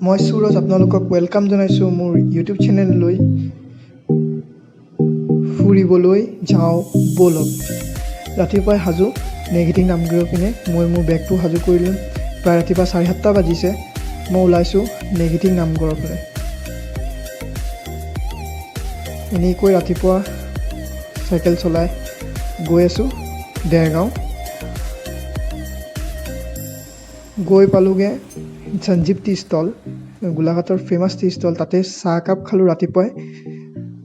মই সুৰজ আপোনালোকক ৱেলকাম জনাইছোঁ মোৰ ইউটিউব চেনেললৈ। ফুৰিবলৈ যাওঁ ব'লক। ৰাতিপুৱাই সাজু নেঘেটিং নামঘৰৰ পিনে মই মোৰ বেগটো সাজু কৰিলোঁ। প্ৰায় ৰাতিপুৱা 7:30 বাজিছে। মই ওলাইছোঁ নেঘেটিং নামঘৰৰ ফালে। এনেকৈ ৰাতিপুৱা চাইকেল চলাই গৈ আছোঁ দেৰগাঁও। গৈ পালোঁগৈ সঞ্জীৱ টি ষ্টল, গোলাঘাটৰ ফেমাছ টি ষ্টল। তাতে চাহ একাপ খালোঁ ৰাতিপুৱাই।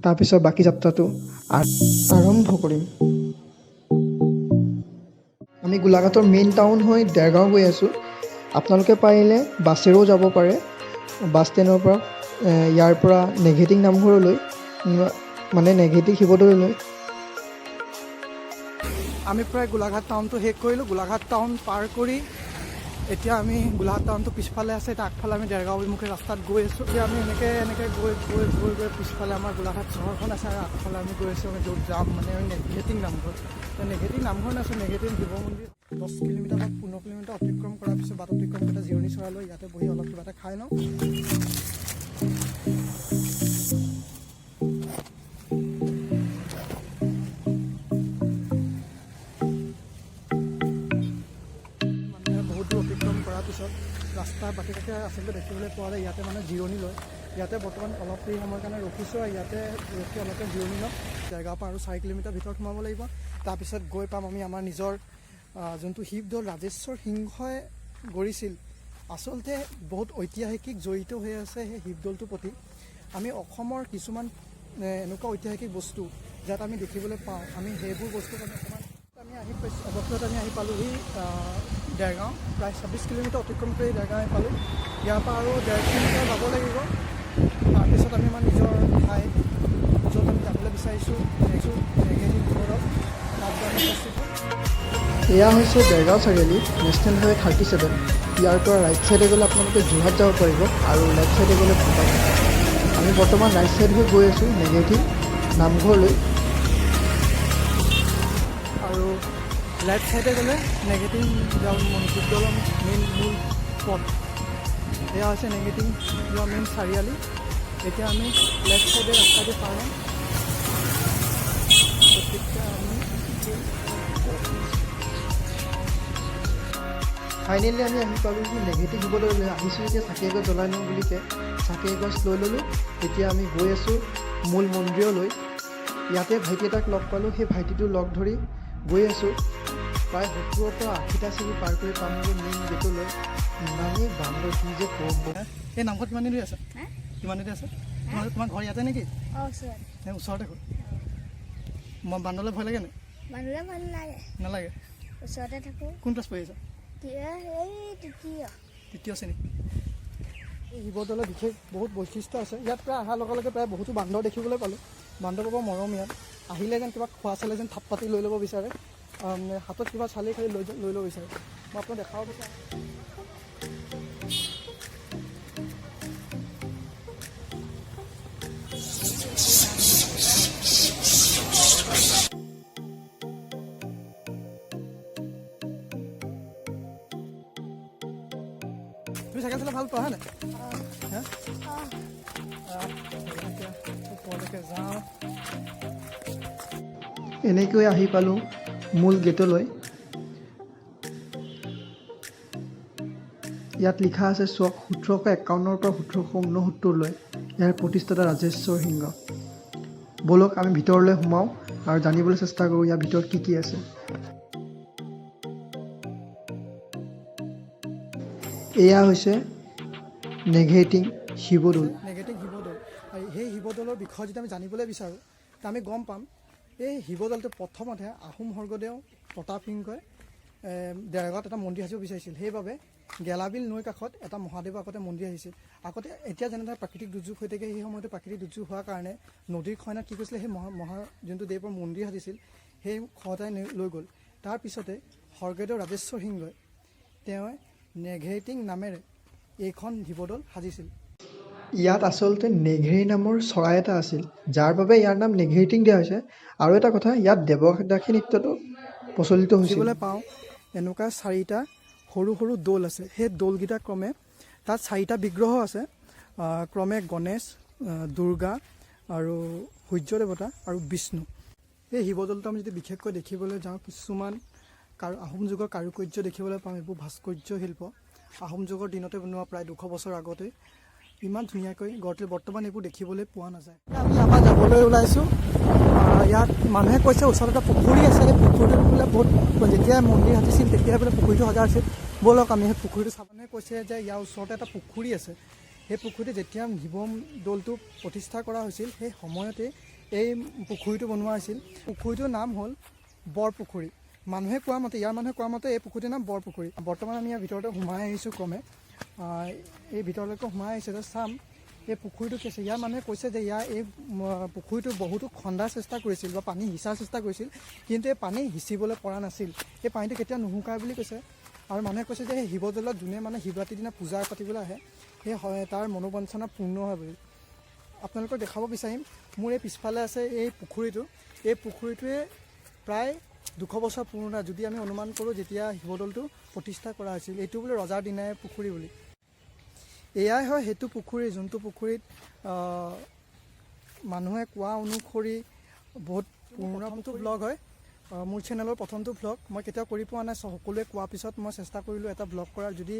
তাৰপিছত বাকী যাত্ৰাটো আৰম্ভ কৰিম। আমি গোলাঘাটৰ মেইন টাউন হৈ দেৰগাঁও গৈ আছোঁ। আপোনালোকে পাৰিলে বাছেৰেও যাব পাৰে, বাছ ষ্টেণ্ডৰ পৰা ইয়াৰ পৰা নেঘেটিং নামঘৰলৈ, মানে নেঘেটিং শিৱদৌললৈ। আমি প্ৰায় গোলাঘাট টাউনটো শেষ কৰিলোঁ। গোলাঘাট টাউন পাৰ কৰি এতিয়া আমি গোলাঘাট টাউনটো পিছফালে আছে, এতিয়া আগফালে আমি দেৰগাঁও অভিমুখে ৰাস্তাত গৈ আছোঁ। এতিয়া আমি এনেকৈ গৈ পিছফালে আমাৰ গোলাঘাট চহৰখন আছে আৰু আগফালে আমি গৈ আছোঁ আমি য'ত যাম মানে নেঘেটিং নামঘৰ। নেঘেটিং নামঘৰ নাছোঁ, নেঘেটিং শিৱ মন্দিৰ। 10 কিলোমিটাৰ বা 15 কিলোমিটাৰ অতিক্ৰম কৰাৰ পিছত বাট অতিক্ৰম কৰি জিৰণি চৰালৈ ইয়াতে বহি অলপ কিবা এটা খাই লওঁ। ৰাস্তাৰ বাটে কাষে আচলতে দেখিবলৈ পোৱা যায় ইয়াতে মানে জিৰণি লয়। ইয়াতে বৰ্তমান অলপ দেৰি সময়ৰ কাৰণে ৰখিছোঁ আৰু ইয়াতে ৰখি অলপতে জিৰণি লওঁ। দেৰগাঁৱৰ পৰা আৰু 4 কিলোমিটাৰ ভিতৰত সোমাব লাগিব। তাৰপিছত গৈ পাম আমি আমাৰ নিজৰ যোনটো শিৱদৌল ৰাজেশ্বৰ সিংহই গঢ়িছিল। আচলতে বহুত ঐতিহাসিক জড়িত হৈ আছে সেই শিৱদৌলটোৰ প্ৰতি। আমি অসমৰ কিছুমান এনেকুৱা ঐতিহাসিক বস্তু যাত আমি দেখিবলৈ পাওঁ, আমি সেইবোৰ বস্তু অকণমান আমি আহি পালোঁহি দেৰগাঁও। প্ৰায় 26 কিলোমিটাৰ অতিক্ৰম কৰি দেৰগাঁও পালোঁ। ইয়াৰ পৰা আৰু 1.5 কিলোমিটাৰ যাব লাগিব। তাৰপিছত আমি আমাৰ নিজৰ ঠাই য'ত আমি যাবলৈ বিচাৰিছোঁ নেঘেটিং ঘৰত তাত গৈ আমি উপস্থিত হ'ম। এয়া হৈছে দেৰগাঁও চাৰিআলি, নেশ্যনেল হাইৱে 37। ইয়াৰ পৰা ৰাইট ছাইডে গ'লে আপোনালোকে যোৰহাট যাব পাৰিব আৰু লেফ্ট ছাইডে গ'লে ভূটান। আমি বৰ্তমান ৰাইট ছাইড হৈ গৈ আছোঁ নেঘেটিং নামঘৰলৈ আৰু লেফ্ট ছাইডে গ'লে নেঘেটিং শিৱদৌলৰ মেইন মূল পথ। এয়া হৈছে নেঘেটিং মেইন চাৰিআলি। এতিয়া আমি লেফ্ট ছাইডে ৰাস্তাটো পাৰ হ'ম। গতিকে ফাইনেলি আমি আহি পালোঁহি নেঘেটিং শিৱদৌললৈ। আহিছোঁ এতিয়া চাকি এগছ জ্বলাই লওঁ বুলিকে চাকি এগছ লৈ ল'লোঁ। এতিয়া আমি গৈ আছোঁ মূল মন্দিৰলৈ। ইয়াতে ভাইটি এটাক লগ পালোঁ, সেই ভাইটিটো লগ ধৰি গৈ আছোঁ। প্ৰায় 70ৰ পৰা 80টা চিৰি পাৰ কৰি পামগৈ মেইন গেটলৈ। ইমানেই বান্দৰ কি যে ক'ব। এই নামঘৰত কিমান দিন আছে? কিমান দিন আছে? তোমাৰ ঘৰ ইয়াতে নেকি? ওচৰতে ঘৰ। বান্দৰলৈ ভয় লাগে নে? বান্দৰলৈ ভয় নালাগে? ওচৰতে থাকোঁ। কোন ক্লাছ পঢ়ি আছা? তৃতীয় শ্ৰেণী। এই শিৱদৌলৰ বিশেষ বহুত বৈশিষ্ট্য আছে। ইয়াত প্ৰায় অহাৰ লগে লগে প্ৰায় বহুতো বান্দৰ দেখিবলৈ পালোঁ। বান্দৰ বৰ মৰম। ইয়াত আহিলে যেন কিবা খোৱা চালে যেন থাপ পাতি লৈ ল'ব বিচাৰে, হাতত কিবা চালেই খালি লৈ ল'ব বিচাৰে। মই আপোনাক দেখাব বিচাৰোঁ। তুমি চাইকেল চলাই ভাল পোৱা হয় নাই? যাওঁ। এনেকৈ আহি পালোঁ মূল গেটলৈ। ইয়াত লিখা আছে চক 1751 পৰা 1769লৈ ইয়াৰ প্ৰতিষ্ঠাতা ৰাজেশ্বৰ সিংহ। ব'লক আমি ভিতৰলৈ সোমাওঁ আৰু জানিবলৈ চেষ্টা কৰোঁ ইয়াৰ ভিতৰত কি কি আছে। এয়া হৈছে নেঘেটিং শিৱদৌল। নেঘেটিং শিৱদৌল। আৰু সেই শিৱদৌলৰ বিষয়ে যদি আমি জানিবলৈ বিচাৰোঁ ত আমি গম পাম এই শিৱদৌলটো প্ৰথমতে আহোম স্বৰ্গদেউ প্ৰতাপ সিংহই দেৰগাঁৱত এটা মন্দিৰ সাজিব বিচাৰিছিল। সেইবাবে গেলাবিল নৈৰ কাষত এটা মহাদেৱৰ আগতে মন্দিৰ আহিছিল। আগতে এতিয়া যেনেদৰে প্ৰাকৃতিক দুৰ্যোগ হৈ থাকে, সেই সময়তে প্ৰাকৃতিক দুৰ্যোগ হোৱাৰ কাৰণে নদীৰ খয়নাত কি কৰিছিলে, সেই যোনটো দেৱৰ মন্দিৰ সাজিছিল সেই খহটাই লৈ গ'ল। তাৰপিছতে স্বৰ্গদেউ ৰাজেশ্বৰ সিংহই তেওঁ নেঘেটিং নামেৰে এইখন শিৱদৌল সাজিছিল। ইয়াত আচলতে নেঘেৰি নামৰ চৰাই এটা আছিল, যাৰ বাবে ইয়াৰ নাম নেঘেৰিটিং দিয়া হৈছে। আৰু এটা কথা, ইয়াত দেৱদাসী নৃত্যটো প্ৰচলিত হৈছিল। দেখিবলৈ পাওঁ এনেকুৱা 4টা সৰু সৰু দৌল আছে। সেই দৌলকেইটা ক্ৰমে তাত 4টা বিগ্ৰহ আছে, ক্ৰমে গণেশ, দুৰ্গা আৰু সূৰ্য দেৱতা আৰু বিষ্ণু। এই শিৱদৌলটো আমি যদি বিশেষকৈ দেখিবলৈ যাওঁ, কিছুমান আহোম যুগৰ কাৰুকাৰ্য দেখিবলৈ পাওঁ। এইবোৰ ভাস্কৰ্য শিল্প আহোম যুগৰ দিনতে বনোৱা, প্ৰায় 200 বছৰ আগতে। ইমান ধুনীয়াকৈ গঢ় বৰ্তমান এইবোৰ দেখিবলৈ পোৱা নাযায়। আমি ইয়াৰ পৰা যাবলৈ ওলাইছোঁ। ইয়াত মানুহে কৈছে ওচৰত এটা পুখুৰী আছে, সেই পুখুৰীটো বোলে বহুত যেতিয়া মন্দিৰ সাজিছিল তেতিয়াই বোলে পুখুৰীটো সজা আছিল। ব'লক আমি সেই পুখুৰীটো চাব। মানুহে কৈছে যে ইয়াৰ ওচৰতে এটা পুখুৰী আছে, সেই পুখুৰীটো যেতিয়া শিৱদৌলটো প্ৰতিষ্ঠা কৰা হৈছিল সেই সময়তে এই পুখুৰীটো বনোৱা হৈছিল। পুখুৰীটোৰ নাম হ'ল বৰপুখুৰী। মানুহে কোৱা মতে, ইয়াৰ মানুহে কোৱা মতে এই পুখুৰীটোৰ নাম বৰপুখুৰী। বৰ্তমান আমি ইয়াৰ ভিতৰতে সোমাই আহিছোঁ ক্ৰমে। এই ভিতৰলৈকে সোমাই আহিছে যে চাম এই পুখুৰীটো কি আছে। ইয়াৰ মানুহে কৈছে যে ইয়াৰ এই পুখুৰীটো বহুতো খন্দাৰ চেষ্টা কৰিছিল বা পানী সিঁচাৰ চেষ্টা কৰিছিল, কিন্তু এই পানী সিঁচিবলৈ পৰা নাছিল। এই পানীটো কেতিয়াও নুশুকায় বুলি কৈছে। আৰু মানুহে কৈছে যে সেই শিৱদৌলত যোনে মানে শিৱৰাত্ৰিৰ দিনা পূজা পাতিবলৈ আহে, সেই তাৰ মনোবাঞ্ছনা পূৰ্ণ হয় বুলি। আপোনালোকক দেখাব বিচাৰিম, মোৰ এই পিছফালে আছে এই পুখুৰীটো। এই পুখুৰীটোৱে প্ৰায় 200 বছৰ পুৰণা। যদি আমি অনুমান কৰোঁ যেতিয়া শিৱদৌলটো প্ৰতিষ্ঠা কৰা হৈছিল, এইটো বোলে ৰজাৰ দিনাই পুখুৰী বুলি। এয়াই হয় সেইটো পুখুৰী, যোনটো পুখুৰীত মানুহে কোৱা অনুসৰি বহুত পুৰণা ব্লগ হয়। মোৰ চেনেলৰ প্ৰথমটো ব্লগ মই কেতিয়াও কৰি পোৱা নাই। সকলোৱে কোৱাৰ পিছত মই চেষ্টা কৰিলোঁ এটা ব্লগ কৰাৰ। যদি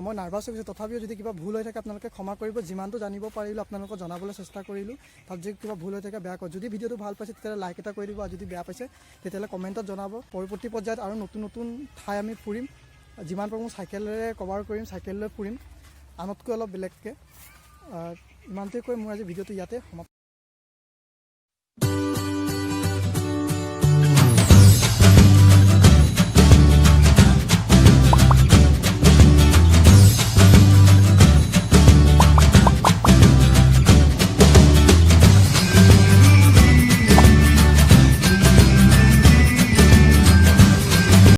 মই নাৰ্ভাছ হৈ গৈছোঁ, তথাপিও যদি কিবা ভুল হৈ থাকে আপোনালোকে ক্ষমা কৰিব। যিমানটো জানিব পাৰিলোঁ আপোনালোকক জনাবলৈ চেষ্টা কৰিলোঁ। তাত যদি কিবা ভুল হৈ থাকে বেয়া কয়। যদি ভিডিঅ'টো ভাল পাইছে তেতিয়াহ'লে লাইক এটা কৰি দিব, আৰু যদি বেয়া পাইছে তেতিয়াহ'লে কমেণ্টত জনাব। পৰৱৰ্তী পৰ্যায়ত আৰু নতুন নতুন ঠাই আমি ফুৰিম। যিমান পাৰোঁ চাইকেলেৰে কভাৰ কৰিম, চাইকেল লৈ ফুৰিম, আনতকৈ অলপ বেলেগকৈ। ইমানটোৱে কৈ মোৰ আজি ভিডিঅ'টো ইয়াতে সমাপ্ত।